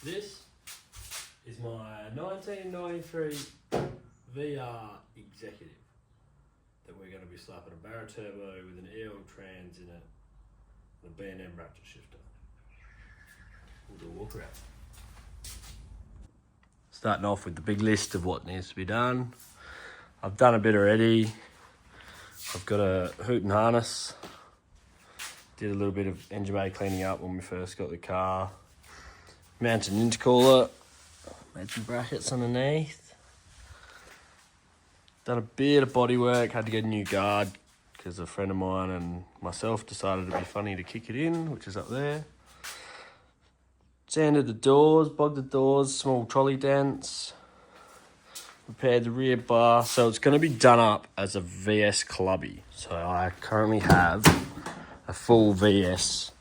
This is my 1993 VR Executive that we're going to be slapping a Barra Turbo with an EL trans in it and a B&M Raptor shifter. We'll do a walk around. Starting off with the big list of what needs to be done. I've done a bit already. I've got a hoot and harness. Did a little bit of engine bay cleaning up when we first got the car. Mounted an intercooler. Made some brackets underneath. Done a bit of body work. Had to get a new guard because a friend of mine and myself decided it'd be funny to kick it in, which is up there. Sanded the doors, bogged the doors, small trolley dents. Repaired the rear bar. So it's going to be done up as a VS clubby. So I currently have a full VS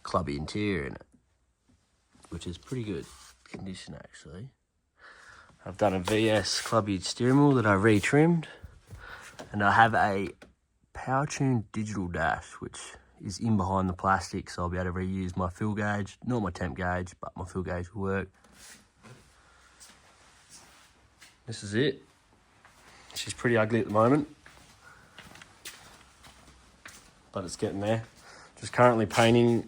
clubby interior in it, which is pretty good condition actually. I've done a VS clubby steering wheel that I retrimmed, and I have a power tuned digital dash which is in behind the plastic, so I'll be able to reuse my fill gauge, not my temp gauge, but my fill gauge will work. This is it. She's pretty ugly at the moment, but it's getting there. Just currently painting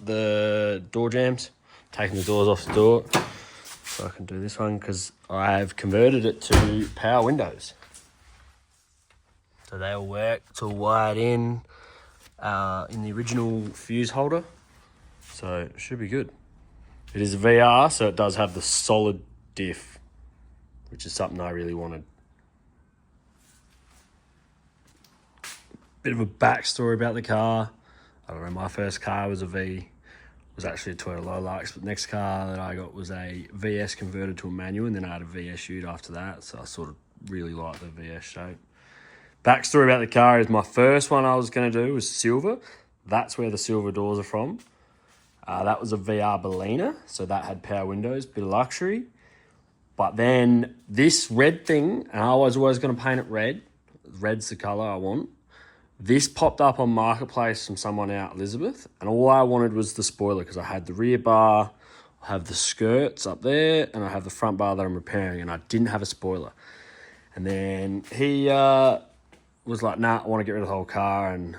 the door jambs, taking the doors off the door so I can do this one because I've converted it to power windows. So they'll work. It's all wired in the original fuse holder, so it should be good. It is a VR, so it does have the solid diff, which is something I really wanted. Bit of a backstory about the car. I don't know, my first car was a V. Was actually a Toyota Lolux, but the next car that I got was a VS converted to a manual, and then I had a VS ute after that, so I sort of really liked the VS shape. Backstory about the car is my first one I was going to do was silver. That's where the silver doors are from. That was a VR Berliner, so that had power windows, bit of luxury. But then this red thing, and I was always going to paint it red. Red's the colour I want. This popped up on Marketplace from someone out Elizabeth, and all I wanted was the spoiler because I had the rear bar, I have the skirts up there, and I have the front bar that I'm repairing, and I didn't have a spoiler. And then he was like, nah, I want to get rid of the whole car, and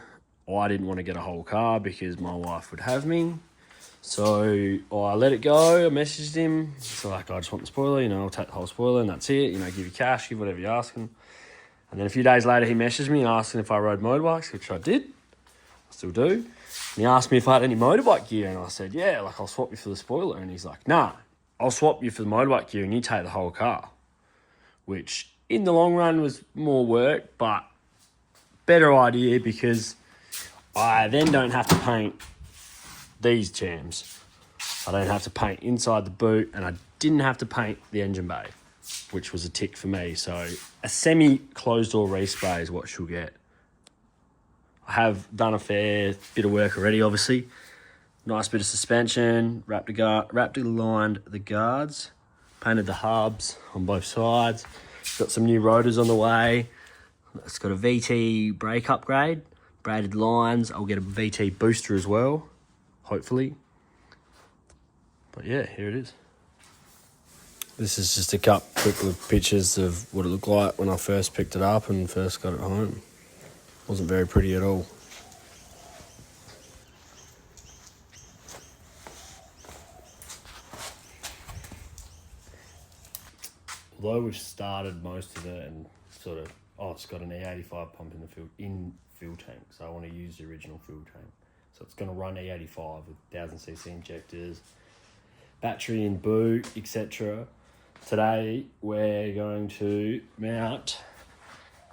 I didn't want to get a whole car because my wife would have me. So I let it go, I messaged him, so like, I just want the spoiler, I'll take the whole spoiler and that's it, give you cash, give whatever you're asking. And then a few days later, he messaged me and asked if I rode motorbikes, which I did. I still do. And he asked me if I had any motorbike gear, and I said, yeah, I'll swap you for the spoiler. And he's like, nah, I'll swap you for the motorbike gear and you take the whole car. Which, in the long run, was more work, but better idea because I then don't have to paint these jambs. I don't have to paint inside the boot, and I didn't have to paint the engine bay, which was a tick for me. So a semi-closed door respray is what she'll get. I have done a fair bit of work already, obviously. Nice bit of suspension, Raptor lined the guards, painted the hubs on both sides. Got some new rotors on the way. It's got a VT brake upgrade, braided lines. I'll get a VT booster as well, hopefully. But yeah, here it is. This is just a quick little pictures of what it looked like when I first picked it up and first got it home. Wasn't very pretty at all. Although we've started most of it and sort of, it's got an E85 pump in fuel tank, so I want to use the original fuel tank. So it's going to run E85 with 1000cc injectors, battery in boot, etc. Today we're going to mount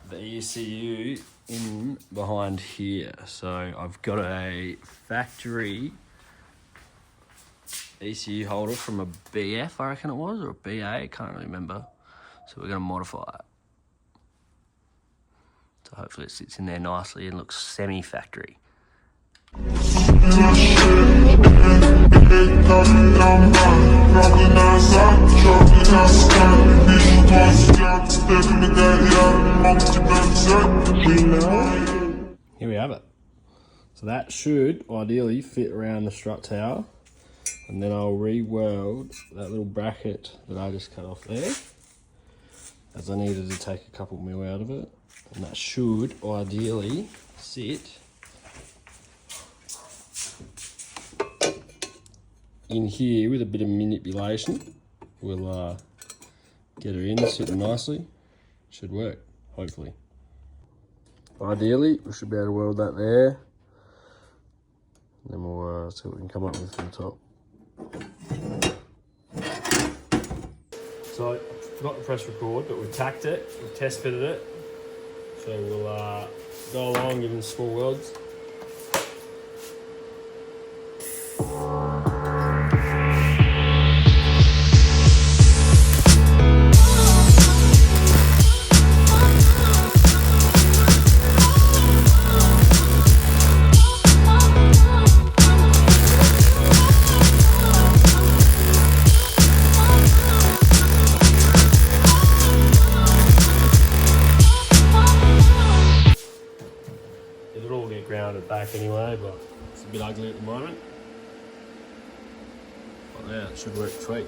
the ECU in behind here. So I've got a factory ECU holder from a BF, I reckon it was, or a BA, I can't really remember. So we're going to modify it. So hopefully it sits in there nicely and looks semi-factory. Here we have it. So that should ideally fit around the strut tower. And then I'll re-weld that little bracket that I just cut off there, as I needed to take a couple mil out of it. And that should ideally sit in here with a bit of manipulation. We'll get her in, sitting nicely. Should work, hopefully. Ideally, we should be able to weld that there. And then we'll see what we can come up with from the top. So, I forgot to press record, but we've tacked it, we've test fitted it. So we'll go along, give them small welds. It'll all get grounded back anyway, but it's a bit ugly at the moment. But yeah, it should work sweet.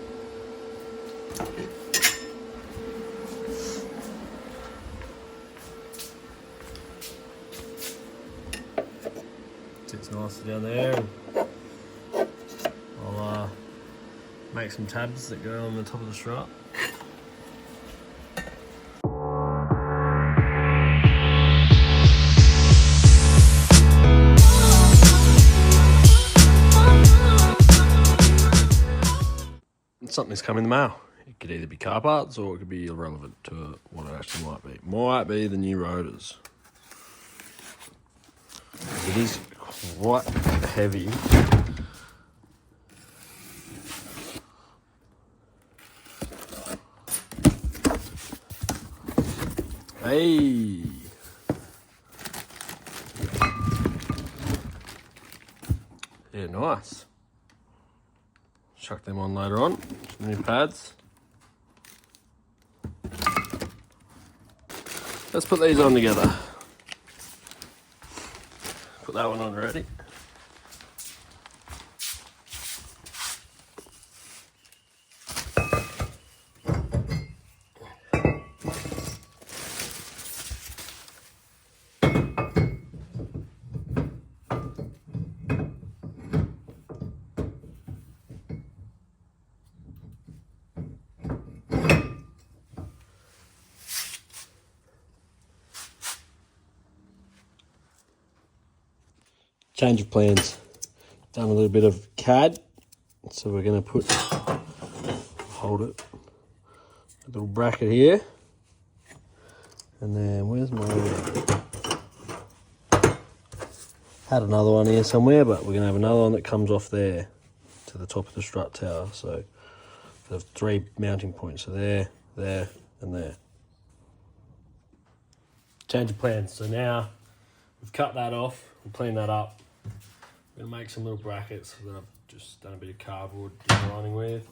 Sits nicely down there. And I'll make some tabs that go on the top of the strut. Something's come in the mail. It could either be car parts or it could be irrelevant to what it actually might be. Might be the new rotors. It is quite heavy. Hey! Yeah, nice. Chuck them on later on. Some new pads. Let's put these on together. Put that one on already. Change of plans. Done a little bit of CAD, so we're going to hold it, a little bracket here, and then where's my, had another one here somewhere, but we're going to have another one that comes off there to the top of the strut tower. So we have 3 mounting points, so there, there, and there. Change of plans. So now we've cut that off, we'll clean that up. I'm going to make some little brackets that I've just done a bit of cardboard lining with.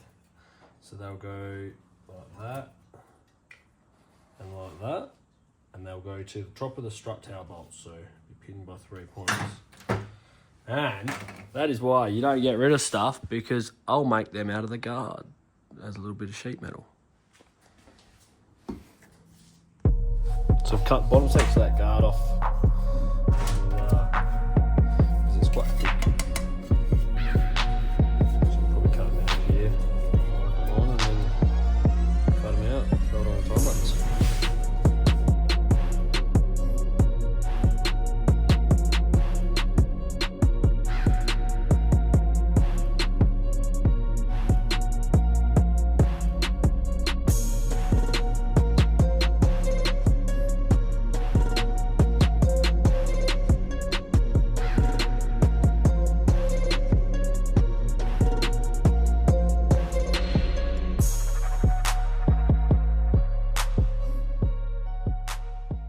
So they'll go like that and like that, and they'll go to the top of the strut tower bolts, so you're pinned by 3 points. And that is why you don't get rid of stuff, because I'll make them out of the guard as a little bit of sheet metal. So I've cut the bottom section of that guard off. It's quite thick. So I'll probably cut them out here, mark them on, and then cut them out, throw it on the time lapse.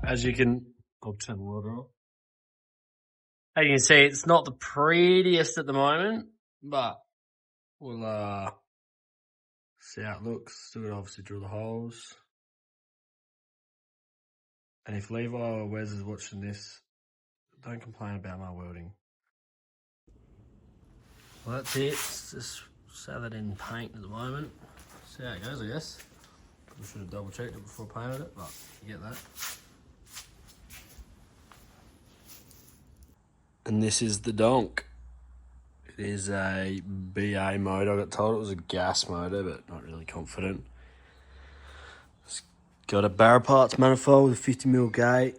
As you can, I'll turn the water off. As you can see, it's not the prettiest at the moment, but we'll see how it looks. Still gotta obviously drill the holes. And if Levi or Wes is watching this, don't complain about my welding. Well, that's it. It's just Sat it in paint at the moment. See how it goes, I guess. Probably should have double checked it before I painted it, but you get that. And this is the donk. It is a BA motor. I got told it was a gas motor, but not really confident. It's got a Barra parts manifold with 50mm gate,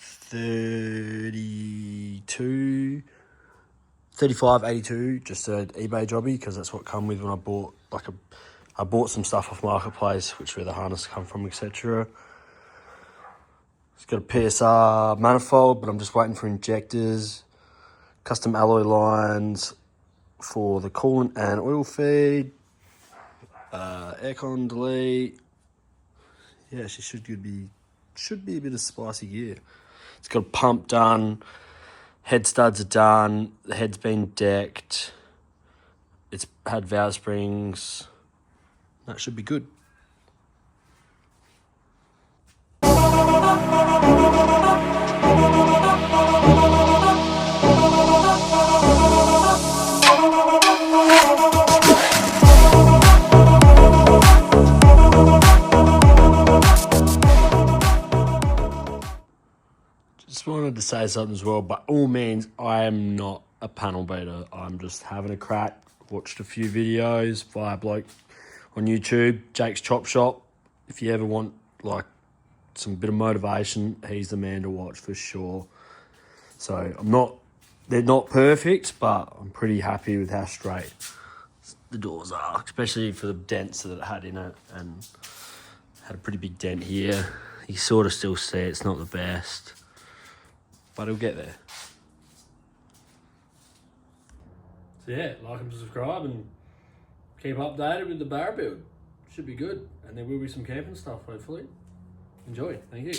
3582, just an eBay jobby, because that's what come with when I bought I bought some stuff off Marketplace, which where the harness come from, etc. It's got a PSR manifold, but I'm just waiting for injectors, custom alloy lines for the coolant and oil feed, aircon delete. Yeah, she should be a bit of spicy gear. It's got a pump done, head studs are done, the head's been decked, it's had valve springs. That should be good. Just wanted to say something as well. By all means, I am not a panel beater. I'm just having a crack. Watched a few videos by a bloke on YouTube, Jake's Chop Shop. If you ever want like some bit of motivation, he's the man to watch for sure. So they're not perfect, but I'm pretty happy with how straight the doors are, especially for the dents that it had in it, and had a pretty big dent here. You sort of still see it's not the best, but it'll get there. So yeah, like and subscribe and keep updated with the Barra build. Should be good. And there will be some camping stuff, hopefully. Enjoy. Thank you.